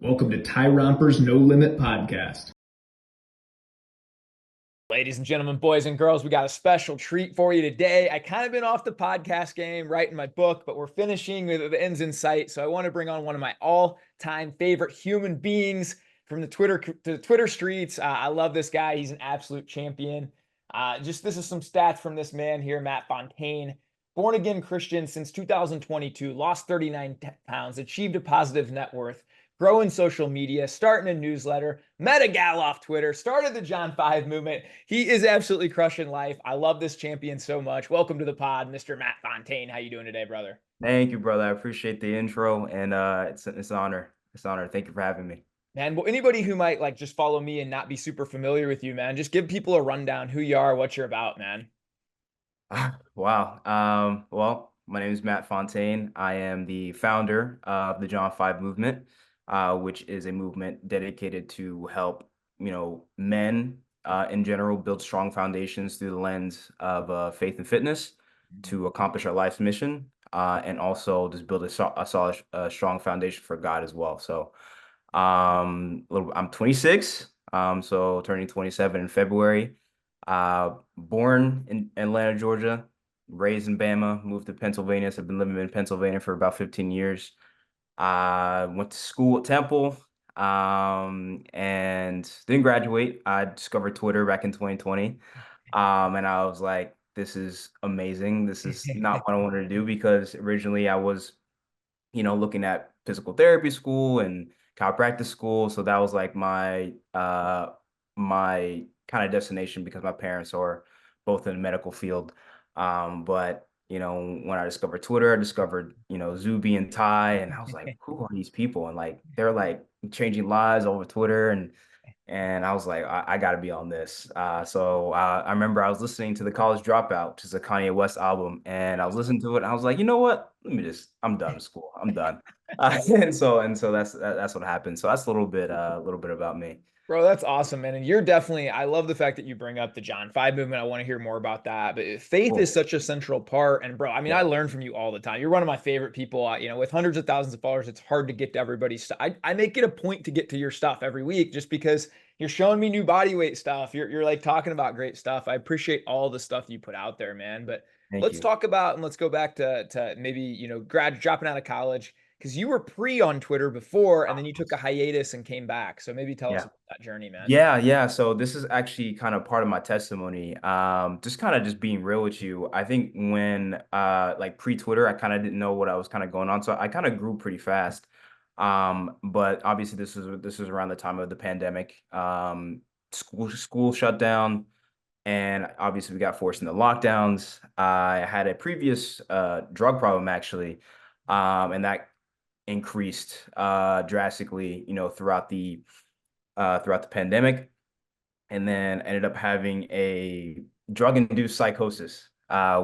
Welcome to Tyrompers No Limit Podcast. Ladies and gentlemen, boys and girls, we got a special treat for you today. I kind of been off the podcast game writing my book, but we're finishing with the ends in sight. So I want to bring on one of my all-time favorite human beings from the Twitter streets. I love this guy. He's an absolute champion. This is some stats from this man here, Matt Fontaine. Born again Christian since 2022, lost 39 pounds, achieved a positive net worth, growing social media, starting a newsletter, met a gal off Twitter, started the John 5 movement. He is absolutely crushing life. I love this champion so much. Welcome to the pod, Mr. Matt Fontaine. How you doing today, brother? Thank you, brother. I appreciate the intro, and it's an honor. It's an honor. Thank you for having me. Man, well, anybody who might like just follow me and not be super familiar with you, man, just give people a rundown who you are, what you're about, man. Wow. Well, my name is Matt Fontaine. I am the founder of the John 5 movement, which is a movement dedicated to help, men in general build strong foundations through the lens of faith and fitness to accomplish our life's mission, and also just build a solid, strong foundation for God as well. So, I'm 26, so turning 27 in February. Born in Atlanta, Georgia, raised in Bama, moved to Pennsylvania. So I've been living in Pennsylvania for about 15 years. Went to school at Temple, and didn't graduate. I discovered Twitter back in 2020. And I was like, this is amazing. This is not what I wanted to do because originally I was, looking at physical therapy school and chiropractic school. So that was like my kind of destination because my parents are both in the medical field. But when I discovered Twitter, I discovered, Zuby and Ty, and I was like, who are these people? And like they're like changing lives over Twitter, and I was like, I got to be on this. So I remember I was listening to The College Dropout, which is a Kanye West album, and I was listening to it. And I was like, you know what? I'm done with school. I'm done. And so that's what happened. So that's a little bit about me. Bro, that's awesome, man. And you're definitely, I love the fact that you bring up the John 5 movement. I want to hear more about that. But faith is Cool. such a central part. And bro, I mean, I Yeah. learn from you all the time. You're one of my favorite people. With hundreds of thousands of followers, it's hard to get to everybody's stuff. I make it a point to get to your stuff every week just because you're showing me new body weight stuff. You're like talking about great stuff. I appreciate all the stuff you put out there, man. But Thank let's you. talk about and let's go back to maybe, dropping out of college because you were pre on Twitter before and then you took a hiatus and came back. So maybe tell us Yeah. about that journey, man. Yeah. So this is actually kind of part of my testimony. Just kind of just being real with you. I think when like pre-Twitter, I kind of didn't know what I was kind of going on. So I kind of grew pretty fast. But obviously this was around the time of the pandemic. School shut down, and obviously we got forced into lockdowns. I had a previous drug problem actually, and that increased drastically, throughout the pandemic, and then ended up having a drug-induced psychosis,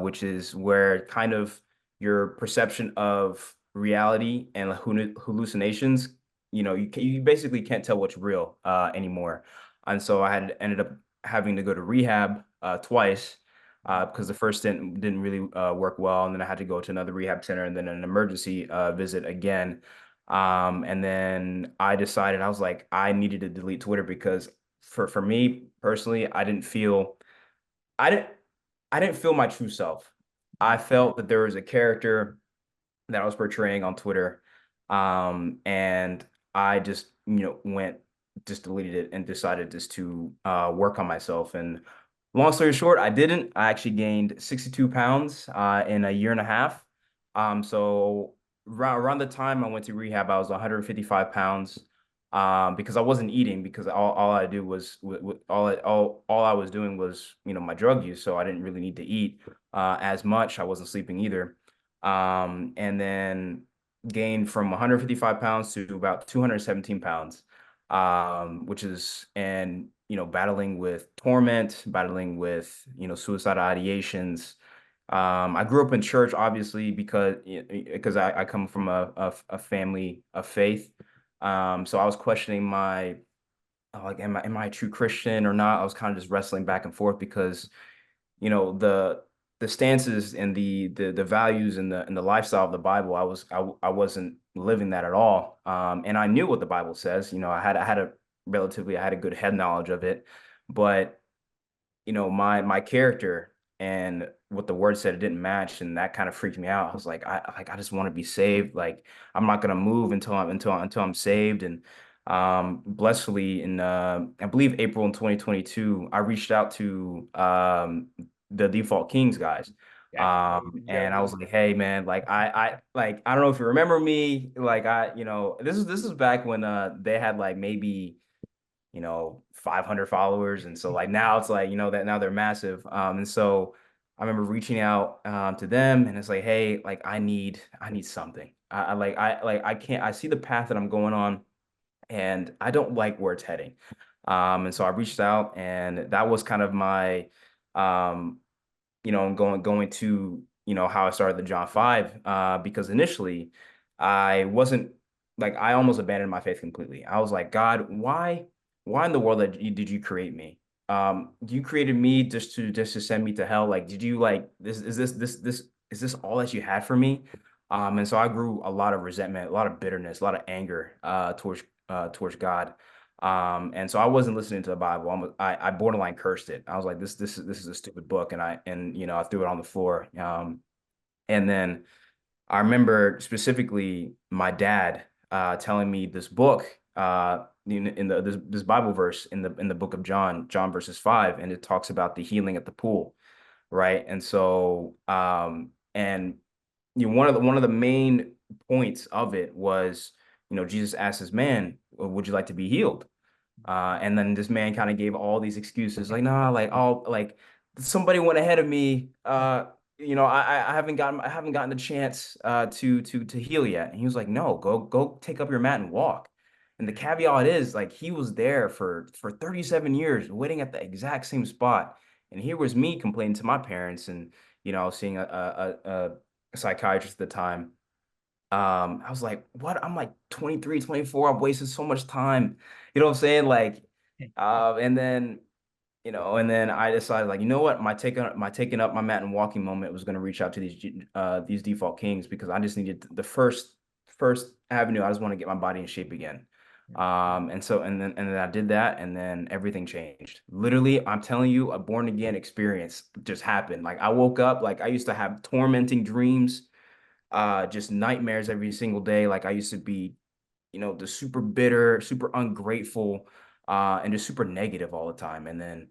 which is where kind of your perception of reality and hallucinations, you basically can't tell what's real anymore. And so I had ended up having to go to rehab twice because the first stint didn't really work well, and then I had to go to another rehab center and then an emergency visit again. And then I decided I was like, I needed to delete Twitter because for me personally, I didn't I didn't feel my true self. I felt that there was a character that I was portraying on Twitter. And I just, just deleted it and decided just to work on myself. And long story short, I didn't. I actually gained 62 pounds in a year and a half. So around the time I went to rehab, I was 155 pounds because I wasn't eating because all I do was all I was doing was my drug use, so I didn't really need to eat as much. I wasn't sleeping either, and then gained from 155 pounds to about 217 pounds, which is and battling with torment, battling with suicidal ideations. I grew up in church, obviously, because I come from a family of faith. So I was questioning my like, am I a true Christian or not? I was kind of just wrestling back and forth because, the the stances and the values and the lifestyle of the Bible, I wasn't living that at all. And I knew what the Bible says. I had a good head knowledge of it, but my character and what the word said, it didn't match, and that kind of freaked me out. I was like, I just want to be saved. Like, I'm not gonna move until I'm saved. And blessedly in I believe April in 2022, I reached out to the Default Kings guys. Yeah. And I was like, hey man, like I don't know if you remember me. Like this is back when they had like maybe 500 followers. And so like now it's like, that now they're massive. And so I remember reaching out to them, and it's like, hey, like I need something. I can't, I see the path that I'm going on, and I don't like where it's heading. And so I reached out, and that was kind of my um going to, how I started the John 5, because initially I wasn't like, I almost abandoned my faith completely. I was like, God, why in the world did you create me? You created me just to send me to hell? Like, did you like this? Is this all that you had for me? And so I grew a lot of resentment, a lot of bitterness, a lot of anger towards God. And so I wasn't listening to the Bible. I borderline cursed it. I was like, this is a stupid book, and I threw it on the floor. And then I remember specifically my dad telling me this book in this Bible verse in the book of John verses 5, and it talks about the healing at the pool, right? And so and one of the main points of it was, Jesus asked this man, would you like to be healed? And then this man kind of gave all these excuses, like, nah, like, all like somebody went ahead of me. I haven't gotten the chance to heal yet. And he was like, no, go take up your mat and walk. And the caveat is, like, he was there for 37 years waiting at the exact same spot. And here was me complaining to my parents, and seeing a psychiatrist at the time. I was like, what? I'm like 23, 24. I've wasted so much time. You know what I'm saying? Like, and then I decided, like, you know what? My taking up my mat and walking moment was going to reach out to these Default Kings, because I just needed the first avenue. I just want to get my body in shape again. And then I did that, and then everything changed. Literally, I'm telling you, a born again experience just happened. Like, I woke up, like, I used to have tormenting dreams, just nightmares every single day. Like, I used to be, the super bitter, super ungrateful, and just super negative all the time. And then,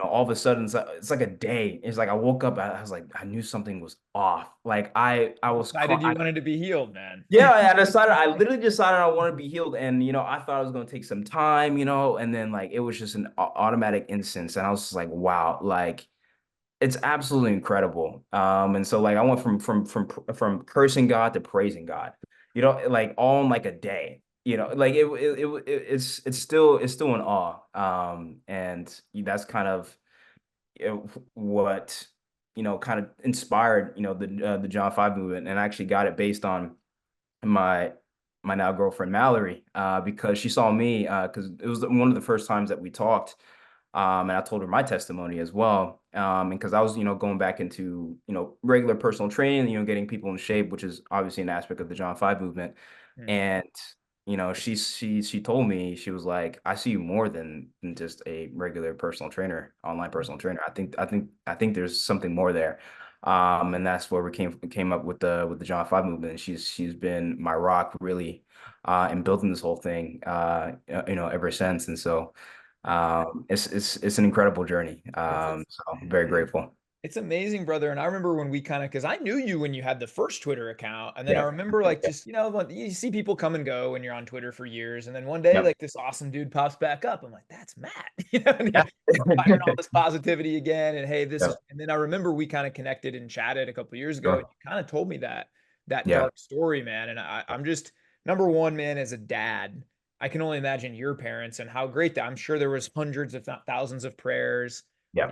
all of a sudden, it's like a day. It's like I woke up, I was like, I knew something was off. Like, I was Decided you wanted to be healed, man. yeah, I literally decided I want to be healed. And, I thought it was going to take some time, and then, like, it was just an automatic instance. And I was just like, wow, like, it's absolutely incredible. And so, like, I went from cursing God to praising God, like, all in like a day. Like, it's still in awe. And that's kind of what kind of inspired the John 5 movement, and I actually got it based on my my now girlfriend Mallory, because she saw me, because it was one of the first times that we talked. And I told her my testimony as well. And because I was, going back into, regular personal training, getting people in shape, which is obviously an aspect of the John 5 movement. Mm. And, she told me, she was like, I see you more than just a regular personal trainer, online personal trainer. I think there's something more there. And that's where we came up with the John 5 movement. And she's been my rock, really, in building this whole thing, ever since. And so it's an incredible journey. So I'm very grateful. It's amazing, brother. And I remember when we kind of, because I knew you when you had the first Twitter account. And then I Yeah. remember, like, just, when you see people come and go when you're on Twitter for years. And then one day, Yep. like, this awesome dude pops back up. I'm like, that's Matt. And Yeah. he's firing all this positivity again. And hey, this is, Yep. and then I remember we kind of connected and chatted a couple years ago. And Sure. you kind of told me that Yeah. dark story, man. And I'm just, number one, man, as a dad, I can only imagine your parents and how great that, I'm sure there was hundreds, if not thousands of prayers, Yeah.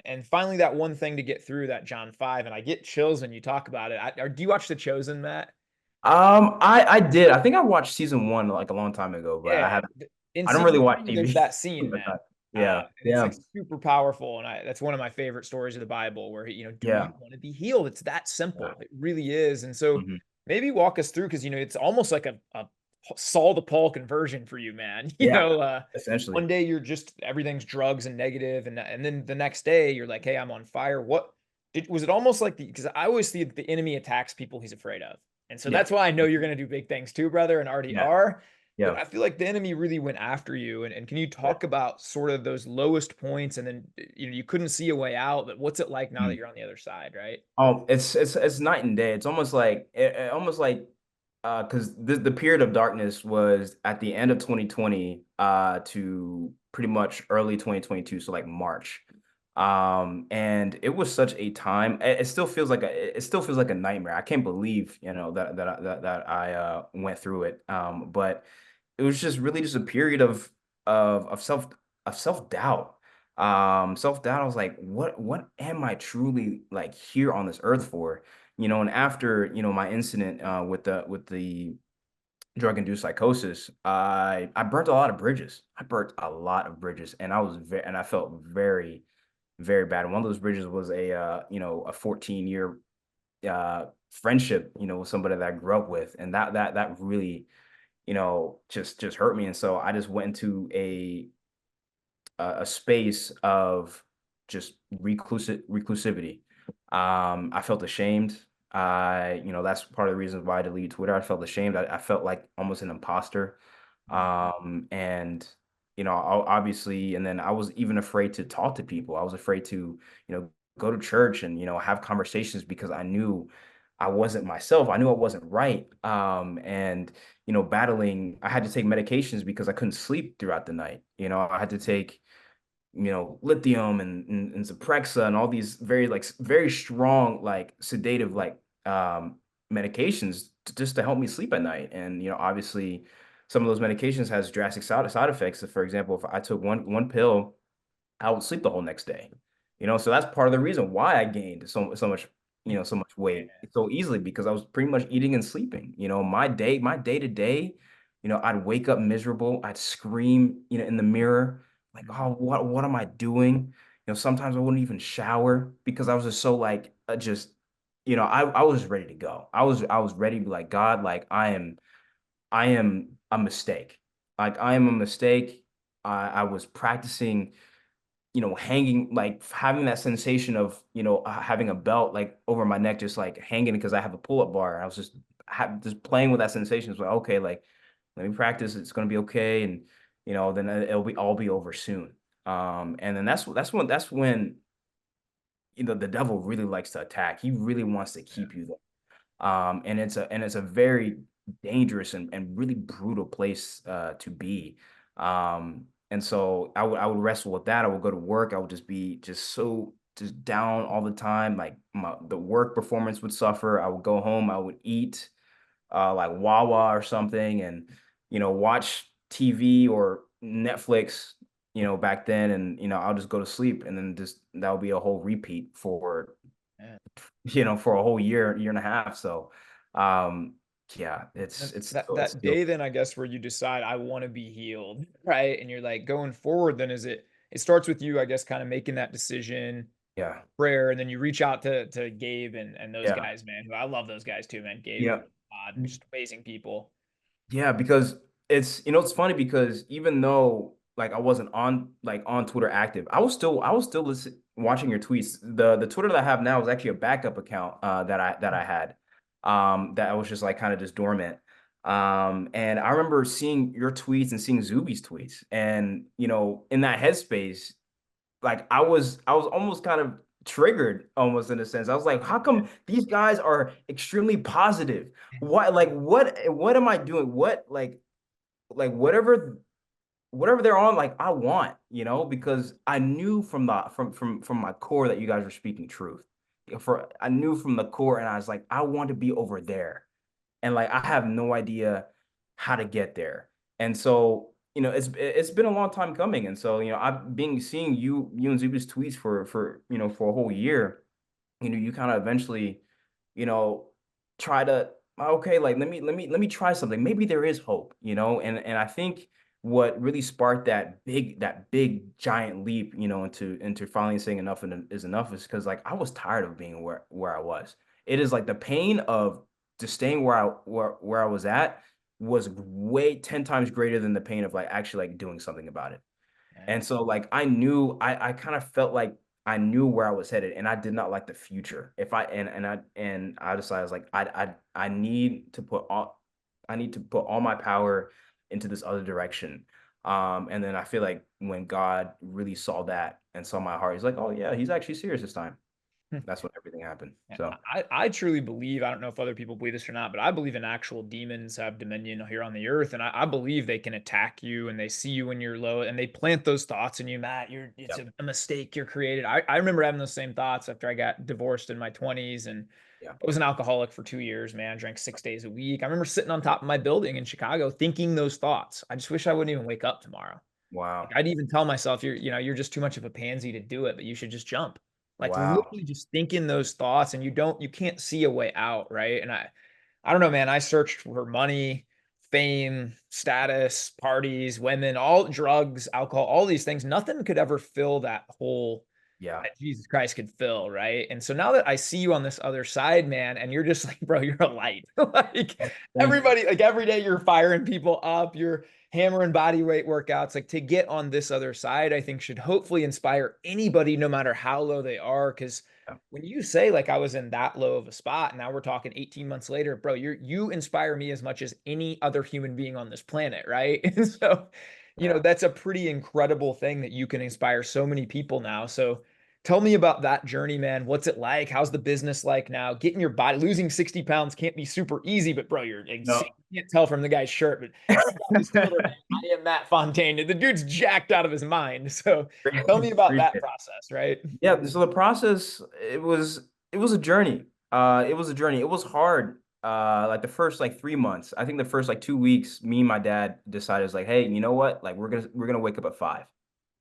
and finally that one thing to get through that John 5, and I get chills when you talk about it. Or do you watch The Chosen, Matt? I did. I think I watched season one like a long time ago, but Yeah. In I don't really season watch 2, there's TV. that scene, man. Yeah. And it's Yeah. like super powerful. And that's one of my favorite stories of the Bible where, do Yeah. you want to be healed? It's that Yeah. simple. It really is. And so Mhm. maybe walk us through, because, it's almost like a Saul to Paul conversion for you, man. Yeah. Essentially. One day you're just, everything's drugs and negative, and then the next day you're like, hey, I'm on fire. Was it almost like because I always see the enemy attacks people he's afraid of. And so Yeah. that's why I know you're going to do big things too, brother, and already Yeah. are. But Yeah. I feel like the enemy really went after you. And can you Yeah. talk about sort of those lowest points, and then you couldn't see a way out, but what's it like now that Mm. you're on the other side, right? Oh, it's night and day. It's almost like almost like because the period of darkness was at the end of 2020 to pretty much early 2022, so like March. And it was such a time. It still feels like it still feels like a nightmare. I can't believe, that I went through it. But it was just really just a period of self-doubt. Self-doubt. I was like, what am I truly like here on this earth for? And after, my incident with the drug-induced psychosis, I burnt a lot of bridges. I burnt a lot of bridges, and I felt very, very bad. And one of those bridges was a 14-year friendship, with somebody that I grew up with, and that really, just hurt me. And so I just went into a space of just reclusivity. I felt ashamed. That's part of the reason why I deleted Twitter. I felt ashamed. I felt like almost an imposter. And obviously, and then I was even afraid to talk to people. I was afraid to, go to church and, have conversations because I knew I wasn't myself. I knew I wasn't right. And battling, I had to take medications because I couldn't sleep throughout the night. I had to take, lithium and Zyprexa and all these very strong, like sedative, like medications just to help me sleep at night. And, obviously some of those medications has drastic side effects. So for example, if I took one pill, I would sleep the whole next day. So that's part of the reason why I gained so much, so much weight so easily, because I was pretty much eating and sleeping. My day to day, I'd wake up miserable. I'd scream, in the mirror, like, oh, what am I doing? Sometimes I wouldn't even shower because I was just so like just, I was ready to go. I was ready to be like, God, like I am a mistake. Like I am a mistake. I was practicing, hanging, like having that sensation of, having a belt like over my neck, just like hanging because I have a pull-up bar. I was just playing with that sensation. It's like, okay, like let me practice. It's gonna be okay, and then it'll be all be over soon. And then that's when the devil really likes to attack. He really wants to keep you there. And it's a very dangerous and really brutal place to be. And so I would wrestle with that. I would go to work. I would just be just down all the time. Like the work performance would suffer. I would go home. I would eat like Wawa or something, and watch TV or Netflix. Back then, and I'll just go to sleep, and then just that would be a whole repeat for Yeah. for a whole year and a half. So, um, yeah, And it's that still, day then, I guess, where you decide I want to be healed, right? And you're like going forward, then it starts with you, I guess, kind of making that decision, yeah, prayer, and then you reach out to Gabe and those yeah, guys, man, who I love those guys too, man. Gabe, yeah. just amazing people. Yeah, because it's funny because even though like I wasn't on Twitter active, I was still watching your tweets. The Twitter that I have now is actually a backup account that I had that I was just like kind of just dormant. And I remember seeing your tweets and seeing Zuby's tweets, and in that headspace, like I was almost kind of triggered almost in a sense. I was like, how come these guys are extremely positive? Why, like what am I doing? What like whatever they're on, like I want, because I knew from my core that you guys were speaking truth. I knew from the core, and I was like, I want to be over there, and like I have no idea how to get there. And so, it's been a long time coming. And so, I've been seeing you and Zuba's tweets for a whole year. You kind of eventually, you know, try to, okay, like let me try something. Maybe there is hope, and I think what really sparked that big giant leap, into finally saying enough is enough is because like I was tired of being where I was. It is like the pain of just staying where I was at was way 10 times greater than the pain of like actually like doing something about it. Yeah. And so like I knew I kind of felt like I knew where I was headed and I did not like the future. If I and I decided I was like I need to put all my power into this other direction. And then I feel like when God really saw that and saw my heart, he's like, oh yeah, he's actually serious this time. That's when everything happened. Yeah, So I truly believe, I don't know if other people believe this or not, but I believe in actual demons have dominion here on the earth. And I believe they can attack you and they see you when you're low and they plant those thoughts in you, Matt. It's yeah, a mistake you're created. I remember having those same thoughts after I got divorced in my 20s and yeah, I was an alcoholic for 2 years, man. I drank 6 days a week. I remember sitting on top of my building in Chicago thinking those thoughts. I just wish I wouldn't even wake up tomorrow. Like wow, I'd even tell myself, you're just too much of a pansy to do it, but you should just jump. Like wow, literally just thinking those thoughts and you can't see a way out, right? And I don't know, man. I searched for money, fame, status, parties, women, all drugs, alcohol, all these things. Nothing could ever fill that hole yeah. that Jesus Christ could fill, right? And so now that I see you on this other side, man, and you're just like, bro, you're a light. Like Thank you. everybody, like every day you're firing people up, you're hammering body weight workouts. Like to get on this other side, I think should hopefully inspire anybody, no matter how low they are. Cause Yeah, when you say like I was in that low of a spot, and now we're talking 18 months later, bro, you inspire me as much as any other human being on this planet, right? And so, yeah. that's a pretty incredible thing that you can inspire so many people now. So tell me about that journey, man. What's it like? How's the business like now? Getting your body, losing 60 pounds can't be super easy, but bro, you No. can't tell from the guy's shirt, but he's got this Twitter, man. I am Matt Fontaine. The dude's jacked out of his mind. So tell me about Appreciate that it. process, right? Yeah, so the process, it was a journey. It was a journey. It was hard. Like the first like 3 months. I think the first like 2 weeks, me and my dad decided it's like, hey, you know what? Like we're gonna wake up at 5.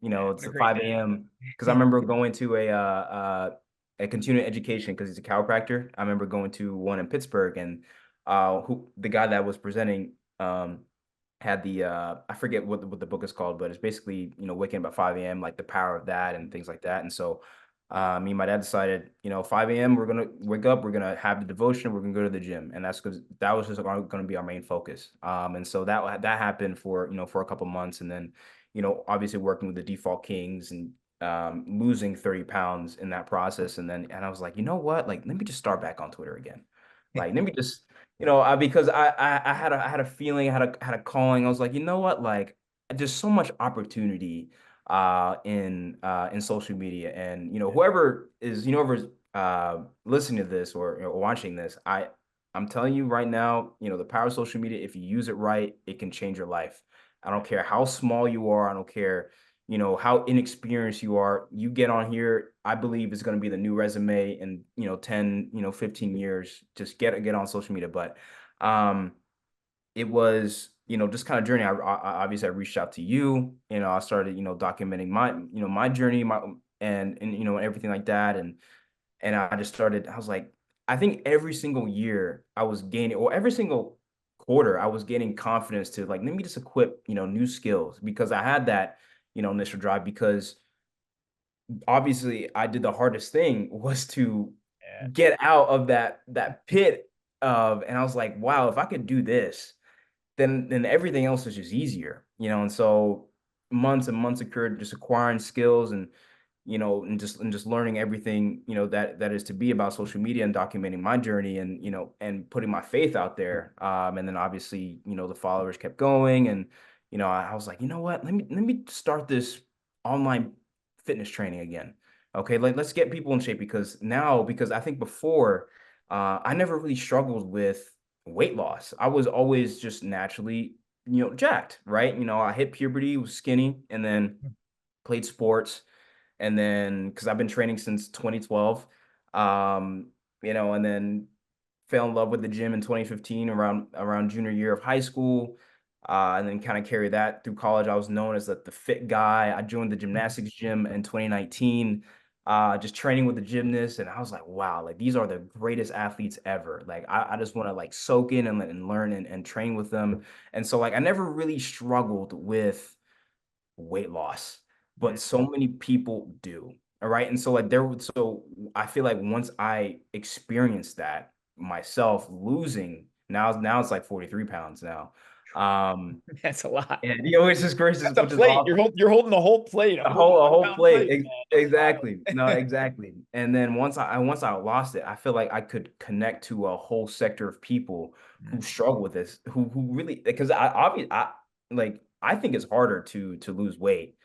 Yeah, what It's a the great 5 dad. a.m. Because I remember going to a continuing education because he's a chiropractor. I remember going to one in Pittsburgh and who the guy that was presenting had the I forget what the book is called, but it's basically, waking up at 5 a.m., like the power of that and things like that. And so me and my dad decided, 5 a.m. we're gonna wake up, we're gonna have the devotion, we're gonna go to the gym. And that's because that was just gonna be our main focus. And so that happened for a couple months, and then, obviously working with the default kings and losing 30 pounds in that process. And I was like, you know what? Like, let me just start back on Twitter again. Like, let me just because I had a feeling, I had a calling. I was like, you know what? Like, there's so much opportunity in social media, and whoever's listening to this or watching this, I'm telling you right now, the power of social media, if you use it right, it can change your life. I don't care how small you are. I don't care, how inexperienced you are. You get on here, I believe it's going to be the new resume in, 10, 15 years. Just get on social media. But um it was, just kind of journey. Obviously I reached out to you. I started, documenting my journey, and everything like that. And I just started. I was like, I think every single year I was gaining, or every single quarter I was gaining confidence to like, let me just equip, new skills, because I had that, initial drive. Because obviously I did the hardest thing was to Yeah. get out of that pit of, and I was like, wow, if I could do this, then everything else is just easier. And so months and months occurred just acquiring skills, and just learning everything, that is to be about social media, and documenting my journey, and and putting my faith out there. And then obviously, the followers kept going, and I was like, you know what, let me start this online fitness training again. Okay, like, let's get people in shape, because I think before, I never really struggled with weight loss. I was always just naturally, jacked, right? I hit puberty, was skinny, and then played sports. And then, because I've been training since 2012, and then fell in love with the gym in 2015, around junior year of high school. And then kind of carried that through college. I was known as the fit guy. I joined the gymnastics gym in 2019. just training with the gymnast. And I was like, wow, like these are the greatest athletes ever. Like I just want to like soak in and learn and train with them. And so like I never really struggled with weight loss, but Mhm. so many people do. All right. And so like so I feel like once I experienced that myself losing, now it's like 43 pounds now. Um, That's a lot. and you know, it's just gracious, That's a which is plate. awesome. You're holding the whole plate, a A 45 whole pound plate. plate, man. That's Exactly. No, wild. exactly. And then once I lost it, I feel like I could connect to a whole sector of people who Mhm. struggle with this, who really because I think it's harder to lose weight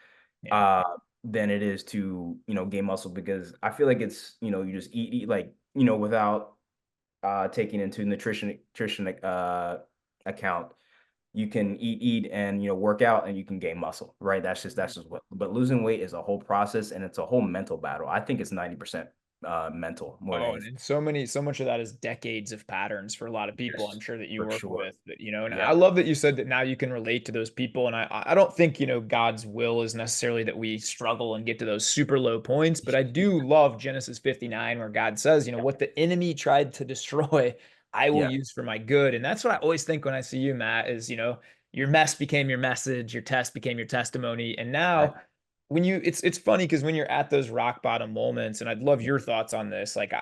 Yeah. uh than it is to, gain muscle because I feel like it's, you just eat like, without taking into nutrition account. You can eat and work out and you can gain muscle, right? That's just what. But losing weight is a whole process and it's a whole mental battle. I think it's 90% mental more than Oh, anything. and so much of that is decades of patterns for a lot of people, I'm Yes, sure that you for work sure. with, but and I Yep. love that you said that now you can relate to those people. And I don't think, God's will is necessarily that we struggle and get to those super low points, but I do love Genesis 59, where God says, Yep. what the enemy tried to destroy, I will Yeah. use for my good. And that's what I always think when I see you, Matt, is, your mess became your message, your test became your testimony. And now Exactly. when it's funny because when you're at those rock bottom moments, and I'd love your thoughts on this, like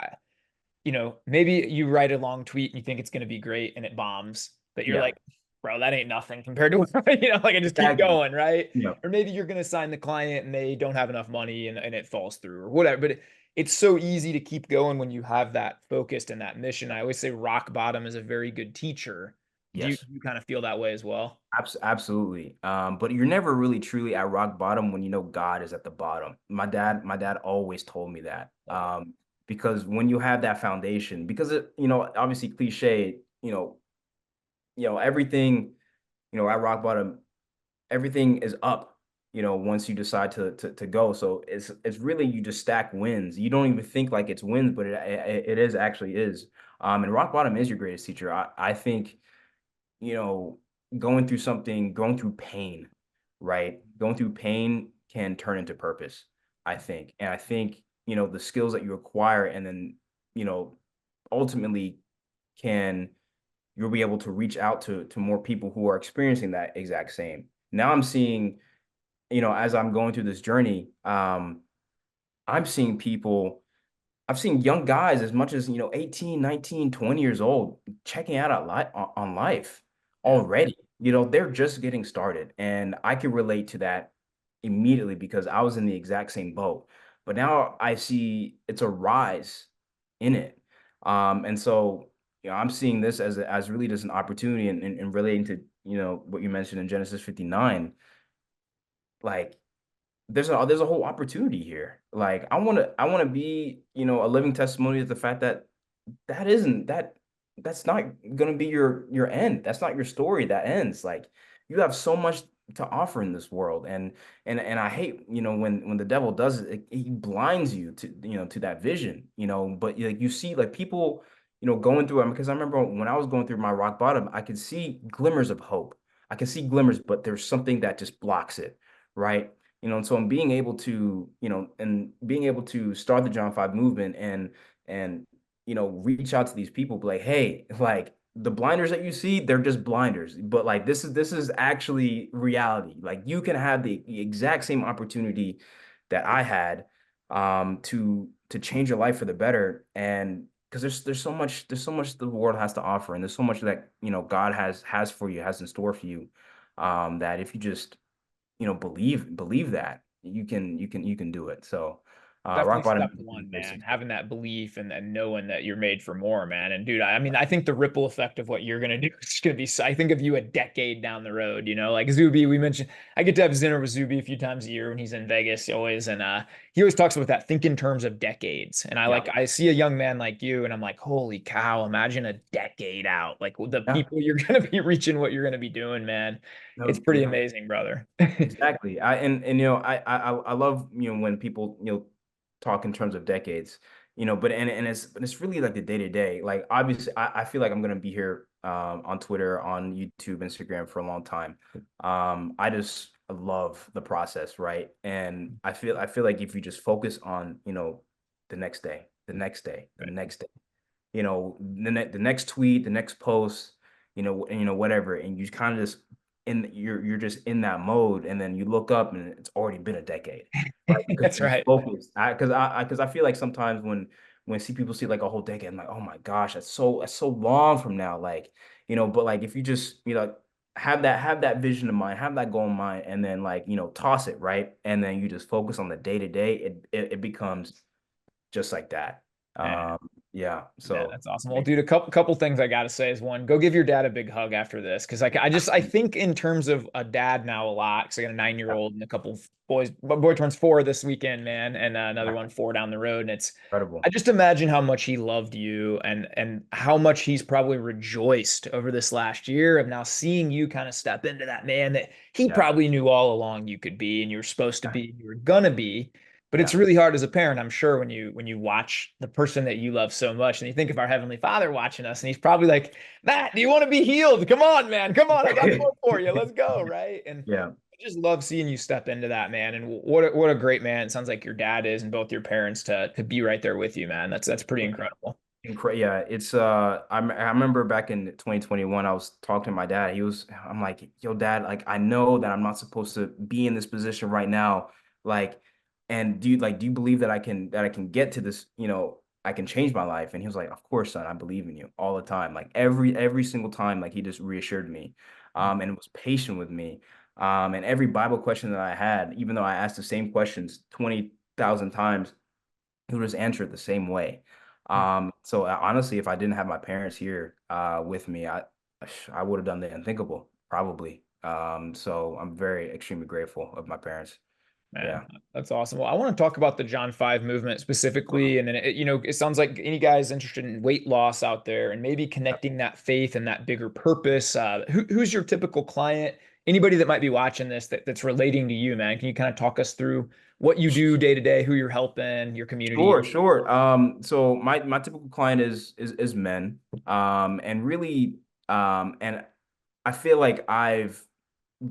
maybe you write a long tweet and you think it's going to be great and it bombs, but you're Yeah. like, bro, that ain't nothing compared to like I just keep Exactly. going, right? Yeah. Or maybe you're going to sign the client and they don't have enough money and it falls through or whatever. But it's so easy to keep going when you have that focused and that mission. I always say rock bottom is a very good teacher. Do you, Yes. you kind of feel that way as well? Absolutely. But you're never really truly at rock bottom when you know God is at the bottom. My dad always told me that. Love it. Because when you have that foundation, because obviously cliche, everything, at rock bottom, everything is up, once you decide to go. So it's really you just stack wins. You don't even think like it's wins, but it is actually is. And rock bottom is your greatest teacher. I think you know, going through pain, right? Going through pain can turn into purpose, I think. And I think, the skills that you acquire and then, you know, ultimately can you'll be able to reach out to more people who are experiencing that exact same. Now I'm seeing, as I'm going through this journey, I'm seeing people I've seen young guys as much as, 18, 19, 20 years old checking out on life Yeah. already. They're just getting started. And I can relate to that immediately because I was in the exact same boat. But now I see it's a rise in it. And so, I'm seeing this as really just an opportunity and relating to, what you mentioned in Genesis 59, like there's a whole opportunity here. Like I want to be, a living testimony of the fact that that isn't that that's not going to be your end. That's not your story that ends. Like you have so much to offer in this world. And I hate, when the devil does it, he blinds you to that vision, but like you see like people, going through it because I remember when I was going through my rock bottom, I could see glimmers of hope. I can see glimmers, but there's something that just blocks it, right? And so I'm being able to, and being able to start the John 5 movement and reach out to these people, be like, hey, like the blinders that you see, they're just blinders. But like this is actually reality. Like you can have the exact same opportunity that I had to change your life for the better. And because there's so much the world has to offer, and there's so much that God has for you, has in store for you. That if you just believe that you can do it. So rock Definitely bottom step is a one, great man. success. Having that belief and knowing that you're made for more, man. And dude, I mean, I think the ripple effect of what you're gonna do is gonna be. I think of you a decade down the road. Like Zuby. We mentioned I get to have dinner with Zuby a few times a year when he's in Vegas, always, and he always talks about that. Think in terms of decades. And Yeah, I see a young man like you, and I'm like, holy cow! Imagine a decade out, like the yeah, people you're gonna be reaching, what you're gonna be doing, man. It's no, pretty yeah, amazing, brother. exactly. And I love when people talk in terms of decades, but and it's really like the day to day. Like obviously, I feel like I'm gonna be here on Twitter, on YouTube, Instagram for a long time. I just love the process, right? And I feel like if you just focus on, the next day, the next day, the Right. next day, the next tweet, the next post, whatever, and you kind of just you're just in that mode, and then you look up and it's already been a decade, right? Because That's you right. focus. Because I feel like sometimes when see people see like a whole decade, I'm like, oh my gosh, that's so long from now, like, but like if you just have that vision in mind, have that goal in mind, and then like toss it, right, and then you just focus on the day to day, it becomes just like that. Yeah. Um, yeah. Yeah, So that's awesome. Well, dude, a couple things I gotta say is one, go give your dad a big hug after this, because like I absolutely. think in terms of a dad now a lot, because I got a 9 year Yeah, old and a couple of boys. My boy turns 4 this weekend, man, and another yeah, one 4 down the road, and it's incredible. I just imagine how much he loved you and how much he's probably rejoiced over this last year of now seeing you kind of step into that man that he Yeah, probably knew all along you could be and you were supposed to yeah, be, and you were gonna be. But it's yeah. really hard as a parent, I'm sure, when you watch the person that you love so much, and you think of our Heavenly Father watching us, and He's probably like, Matt, do you want to be healed? Come on, man. Come on, I got more for you. Let's go, right? And Yeah. I just love seeing you step into that, man. And what a great man. It sounds like your dad is, and both your parents to be right there with you, man. That's pretty incredible. Yeah, it's I remember back in 2021 I was talking to my dad. I'm like, "Yo dad, like I know that I'm not supposed to be in this position right now. Like and do you believe that I can get to this, I can change my life?" And he was like, "Of course, son, I believe in you all the time." Like every single time like he just reassured me and was patient with me. And every Bible question that I had, even though I asked the same questions 20,000 times, he would just answer it the same way. So honestly, if I didn't have my parents here with me, I would have done the unthinkable, probably. So I'm very extremely grateful of my parents. Man, Yeah. that's awesome. Well, I want to talk about the John 5 movement specifically. And then, it sounds like any guys interested in weight loss out there and maybe connecting that faith and that bigger purpose. Who's your typical client? Anybody that might be watching this that's relating to you, man. Can you kind of talk us through what you do day to day, who you're helping, your Sure, community? sure. So my typical client is men. And really, and I feel like I've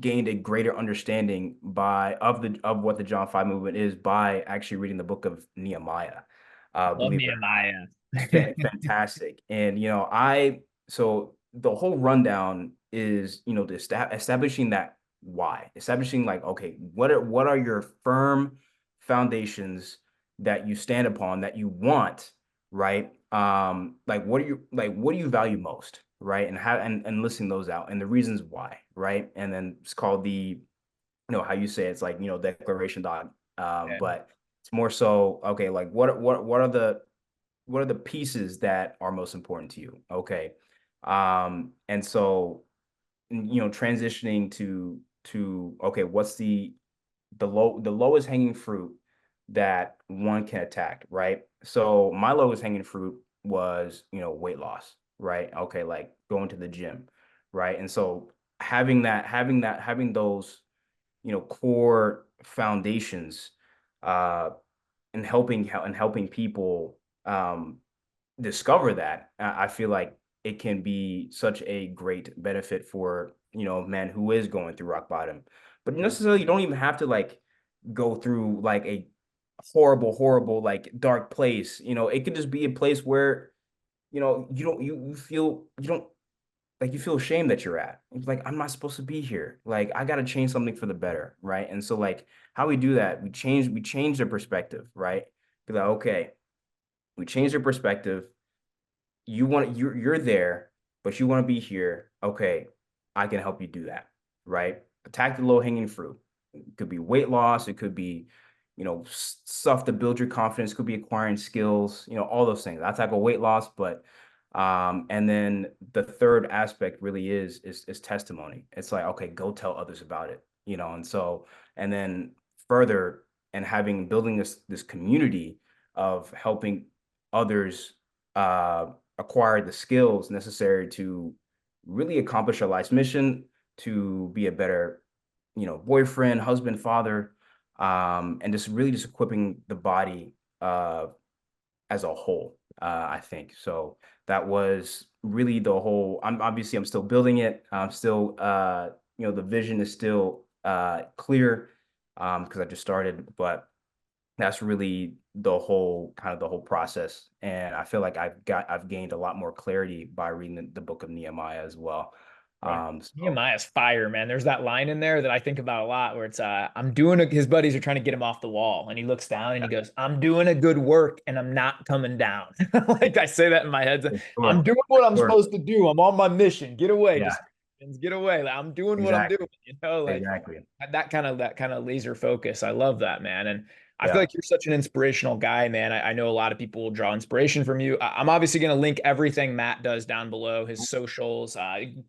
gained a greater understanding of what the John 5 movement is by actually reading the book of Nehemiah. Love Believe it or Nehemiah. fantastic. And so the whole rundown is, establishing that why, establishing like, okay, what are your firm foundations that you stand upon that you want, right? Like what do you value most, right? And how and listing those out and the reasons why, right? And then it's called how you say it's like, declaration dog. Yeah. But it's more so, okay, like what are the pieces that are most important to you? Okay. And so, transitioning to okay, what's the lowest hanging fruit that one can attack, right? So my lowest hanging fruit was, weight loss, right? Okay, like going to the gym, right? And so having those, core foundations, uh, and helping people discover that, I feel like it can be such a great benefit for, a man who is going through rock bottom. But necessarily, you don't even have to like go through like a horrible, horrible, like dark place. It could just be a place where, you don't you feel you don't like you feel ashamed that you're at. It's like, I'm not supposed to be here. Like I gotta change something for the better, right? And so like how we do that, we change their perspective, right? Be like, okay, we change their perspective. You're there, but you want to be here. Okay, I can help you do that, right? Attack the low hanging fruit. It could be weight loss. It could be, stuff to build your confidence. It could be acquiring skills. All those things. I tackle weight loss, but and then the third aspect really is testimony. It's like, okay, go tell others about it. And so and then further and having building this community of helping others uh acquire the skills necessary to really accomplish our life's mission, to be a better, boyfriend, husband, father, and just equipping the body as a whole. I think so. That was really the whole. I'm still building it. I'm still, the vision is still clear because I just started, but that's really the whole process. And I feel like I've gained a lot more clarity by reading the book of Nehemiah as well. Right. So Nehemiah's fire, man. There's that line in there that I think about a lot where it's his buddies are trying to get him off the wall and he looks down and he goes, I'm doing a good work and I'm not coming down. Like I say that in my head. for I'm sure, doing for what I'm sure. supposed to do. I'm on my mission. Get away. Yeah, Distractions. Get away. Like, I'm doing what I'm exactly, doing, like exactly. that kind of laser focus. I love that, man. And I feel Yeah, like you're such an inspirational guy, man. I know a lot of people will draw inspiration from you. I'm obviously going to link everything Matt does down below, his socials.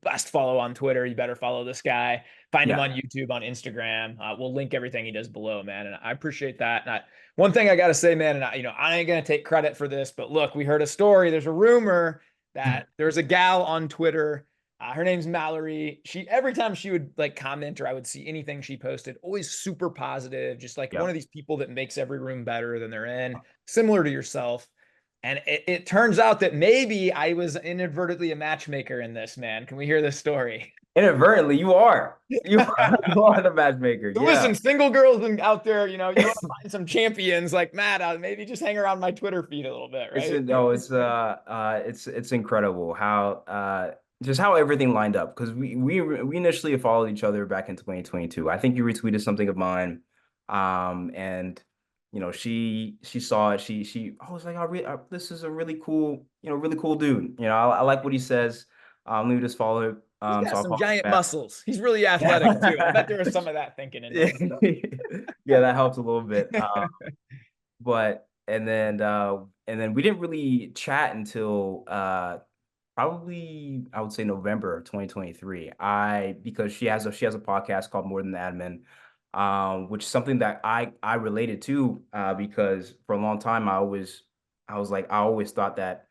Best follow on Twitter. You better follow this guy. Find him yeah. on YouTube, on Instagram. We'll link everything he does below, man. And I appreciate that. And one thing I got to say, man, and I ain't going to take credit for this, but look, we heard a story. There's a rumor that there's a gal on Twitter, her name's Mallory. Every time she would like comment or I would see anything she posted, always super positive, just like one Yeah. of these people that makes every room better than they're in, similar to yourself. And it turns out that maybe I was inadvertently a matchmaker in this, man. Can we hear this story? Inadvertently, you are. You are the matchmaker. So Yeah. listen, single girls out there, you want to find some champions like Matt, maybe just hang around my Twitter feed a little bit, It's right? no, it's incredible how just how everything lined up because we initially followed each other back in 2022. I think you retweeted something of mine, and she saw it. She I was like, this is a really cool really cool dude. I like what he says. Let me just follow it. He's got So I some followed him giant back. muscles. He's really athletic too. I bet there was some of that thinking in Yeah, there. yeah, that helps a little bit. But and then we didn't really chat until probably I would say November of 2023. Because she has a podcast called More Than the Admin, which is something that I related to because for a long time I always thought that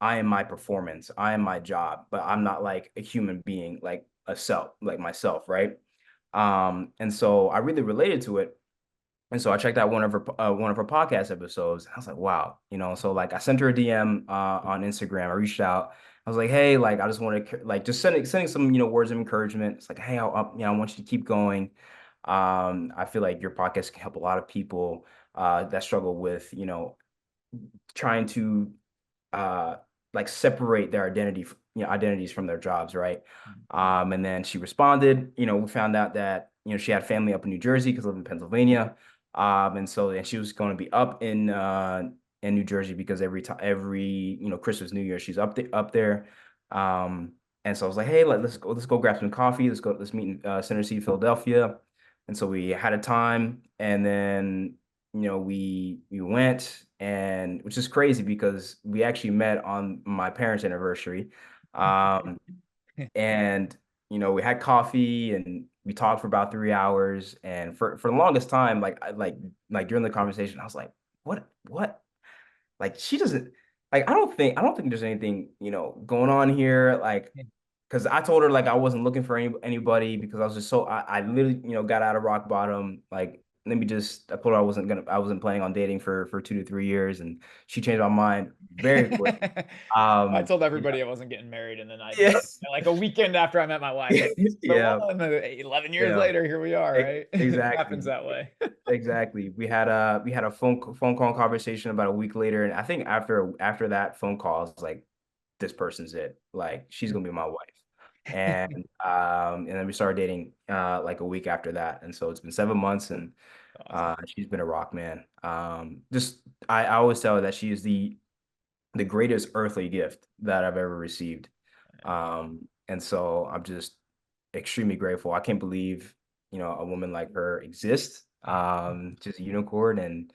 I am my performance, I am my job, but I'm not like a human being, like a self, like myself, right? And so I really related to it. And so I checked out one of her podcast episodes. And I was like, wow, So like I sent her a DM on Instagram. I reached out. I was like, hey, like I just want to like just sending some words of encouragement. It's like, hey, I want you to keep going. I feel like your podcast can help a lot of people that struggle with trying to uh like separate their identities from their jobs, right? And then she responded. We found out that she had family up in New Jersey because I live in Pennsylvania. And she was going to be up in New Jersey because every Christmas, New Year, she's up there. And so I was like, hey, let's go grab some coffee. Let's meet in Center City, Philadelphia. And so we had a time, and then we went, and which is crazy because we actually met on my parents' anniversary. Um, and we had coffee and we talked for about 3 hours. And for the longest time, like during the conversation, I was like, what? Like she doesn't like I don't think there's anything, going on here. Like because I told her like I wasn't looking for anybody because I was just I literally, got out of rock bottom. Like I told her I wasn't planning on dating for 2 to 3 years, and she changed my mind very quick. I Um told yeah, everybody I wasn't getting married, and then yeah, like a weekend after I met my wife, like, this is the yeah, one. 11 years yeah. later, here we are, right? It happens Exactly. that way. Exactly. We had a phone call conversation about a week later, and I think after that phone call, I was like, this person's it. Like she's gonna be my wife. And then we started dating like a week after that. And so it's been 7 months, and Awesome. she's been a rock, man. Just I always tell her that she is the greatest earthly gift that I've ever received. And so I'm just extremely grateful. I can't believe, a woman like her exists. Just a unicorn, and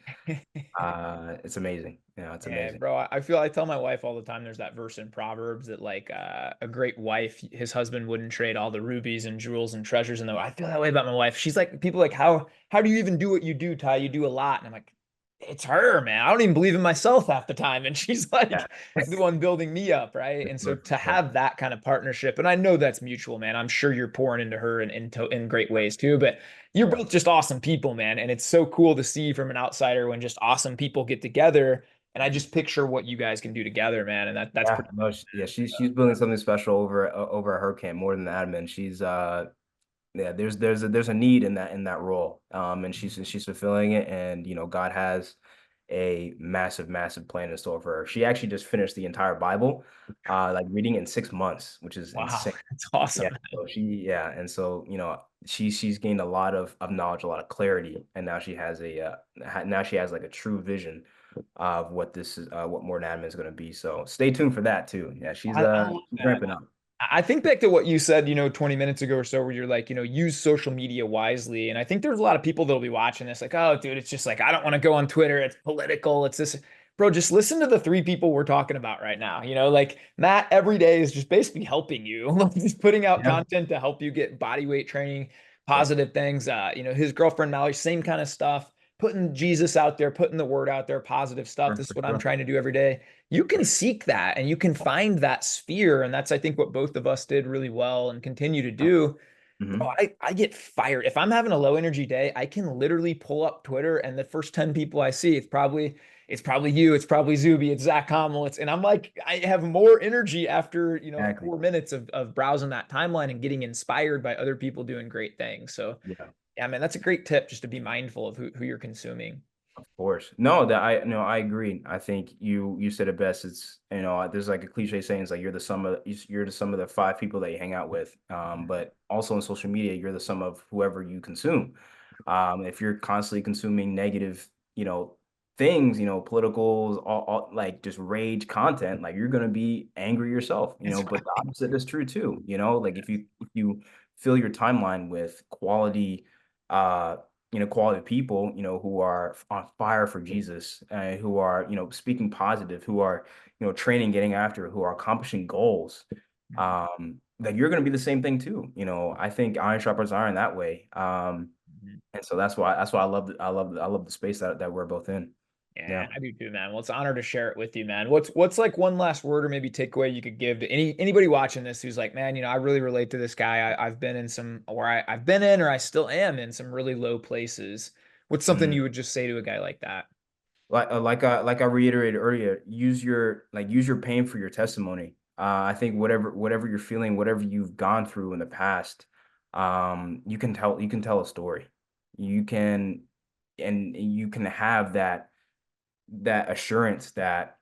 it's amazing. It's And amazing. bro, I tell my wife all the time there's that verse in Proverbs that like a great wife, his husband wouldn't trade all the rubies and jewels and treasures. And though I feel that way about my wife. She's like, people like, how do you even do what you do, Ty? You do a lot. And I'm like, it's her, man. I don't even believe in myself half the time. And she's Yeah. like the one building me up, right? For And so sure, for to sure. have that kind of partnership, and I know that's mutual, man. I'm sure you're pouring into her in great ways too. But you're Yeah. both just awesome people, man. And it's so cool to see from an outsider when just awesome people get together, and I just picture what you guys can do together, man. And that's Yeah, pretty. no, she's building something special over a hurricane more than the admin. She's yeah, there's a need in that role. And she's fulfilling it. And God has a massive plan in store for her. She actually just finished the entire Bible, like reading it in 6 months, which is Wow, insane. that's awesome. Yeah. So and so she's gained a lot of knowledge, a lot of clarity, and now she has now she has like a true vision of what this is, what Morton Admin is going to be. So stay tuned for that too. Yeah, I love she's that. ramping up. I think back to what you said, 20 minutes ago or so, where you're like, use social media wisely. And I think there's a lot of people that'll be watching this, like, oh, dude, it's just like, I don't want to go on Twitter. It's political. It's this. Bro, just listen to the three people we're talking about right now. Like Matt every day is just basically helping you. Like he's putting out Yeah. content to help you get body weight training, Yeah. positive things. His girlfriend Mallory, same kind of stuff, putting Jesus out there, putting the word out there, positive stuff. This is For what I'm sure. trying to do every day. You can seek that and you can find that sphere. And that's, I think, what both of us did really well and continue to do. Bro, Hmm. I get fired. If I'm having a low energy day, I can literally pull up Twitter and the first 10 people I see, it's probably you, it's probably Zuby, it's Zach Hommel. And I'm like, I have more energy after, Exactly. 4 minutes of browsing that timeline and getting inspired by other people doing great things. So Yeah. yeah, man, that's a great tip just to be mindful of who you're consuming. Of course. No, that I no, I agree. I think you said it best. It's there's like a cliche saying, it's like you're the sum of the five people that you hang out with. But also on social media, you're the sum of whoever you consume. If you're constantly consuming negative, things, politicals, all like just rage content, like you're gonna be angry yourself, It's but the opposite is true too, like if you fill your timeline with quality quality people, who are on fire for Jesus, who are, speaking positive, who are, training, getting after, who are accomplishing goals, that you're going to be the same thing too. I think iron sharpens iron that way. And so that's why I love the space that we're both in. Yeah, Yeah. I do too, man. Well, it's an honor to share it with you, man. What's like one last word or maybe takeaway you could give to anybody watching this who's like, man, I really relate to this guy. I've been in some, or I've been in, or I still am in some really low places. What's something Mhm. you would just say to a guy like that? Like I reiterated earlier, use your pain for your testimony. I think whatever you're feeling, whatever you've gone through in the past, you can tell a story. You can and you can have that assurance that,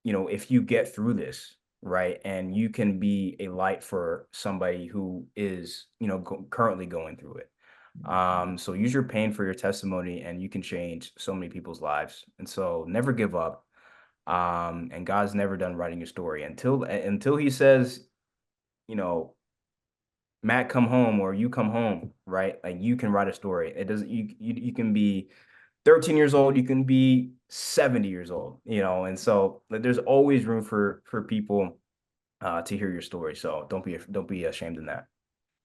if you get through this, right, and you can be a light for somebody who is, currently going through it. So use your pain for your testimony, and you can change so many people's lives. And so never give up. And God's never done writing your story until he says, you know, Matt, come home, or you come home, right? Like you can write a story. It doesn't, you can be 13 years old, you can be 70 years old, and so like, there's always room for people to hear your story. So don't be ashamed in that.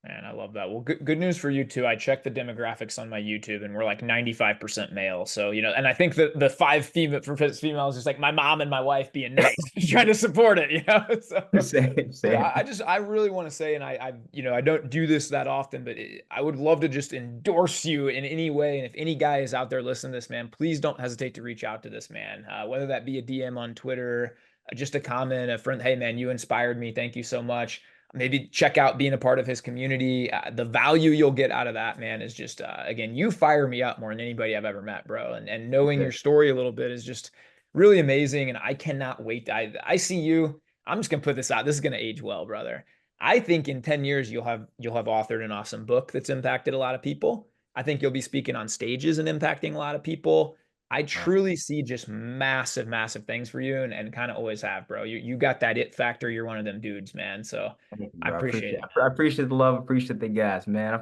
Man, I love that. Well, good news for you too. I checked the demographics on my YouTube and we're like 95% male. So, and I think that the five females is like my mom and my wife being nice, trying to support it. So, Same, but same. I really want to say, and I don't do this that often, but I would love to just endorse you in any way. And if any guy is out there listening to this, man, please don't hesitate to reach out to this man, whether that be a DM on Twitter, just a comment, a friend, hey man, you inspired me. Thank you so much. Maybe check out being a part of his community. The value you'll get out of that, man, is just, again, you fire me up more than anybody I've ever met, bro. And knowing your story a little bit is just really amazing. And I cannot wait. I see you. I'm just gonna put this out. This is gonna age well, brother. I think in 10 years you'll have authored an awesome book that's impacted a lot of people. I think you'll be speaking on stages and impacting a lot of people. I Wow. truly see just massive, massive things for you and kind of always have, bro. You got that it factor. You're one of them dudes, man. So Thank you, I bro. I appreciate appreciate it, I man. appreciate the love, appreciate the gas, man.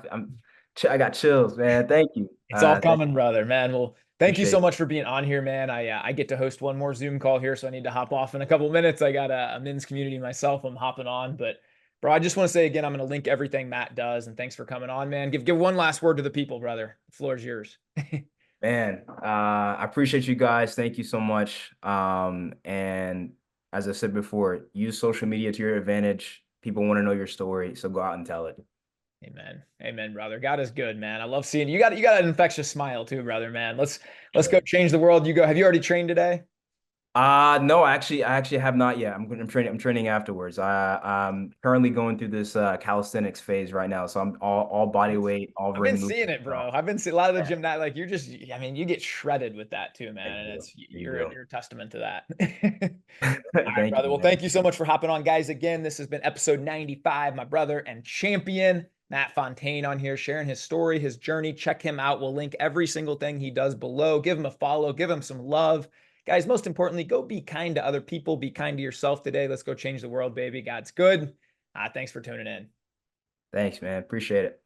I got chills, man. Thank you. It's all Thank coming, brother, man. Well, thank you so appreciate much for being on here, man. I get to host one more Zoom call here, so I need to hop off in a couple minutes. I got a men's community myself. I'm hopping on, but bro, I just want to say again, I'm going to link everything Matt does, and thanks for coming on, man. Give one last word to the people, brother. The floor is yours. Man, I appreciate you guys. Thank you so much. And as I said before, use social media to your advantage. People want to know your story, so go out and tell it. Amen. Amen, brother. God is good, man. I love seeing you. You got an infectious smile too, brother, man. Let's go Sure. change the world. You go. Have you already trained today? No, I actually have not yet. I'm training afterwards. I'm currently going through this calisthenics phase right now. So I'm all body weight, all I've been ring seeing movement. it, bro. I've been seeing a lot of the Yeah, gymnast, like you're just, I mean, you get shredded with that too, man. thank And you. it's, Thank you're, you. you're a testament to that. All right, Thank brother. you, Well, man. thank you so much for hopping on, guys. Again, this has been episode 95. My brother and champion, Matt Fontaine, on here sharing his story, his journey. Check him out. We'll link every single thing he does below. Give him a follow, give him some love. Guys, most importantly, go be kind to other people. Be kind to yourself today. Let's go change the world, baby. God's good. Thanks for tuning in. Thanks, man. Appreciate it.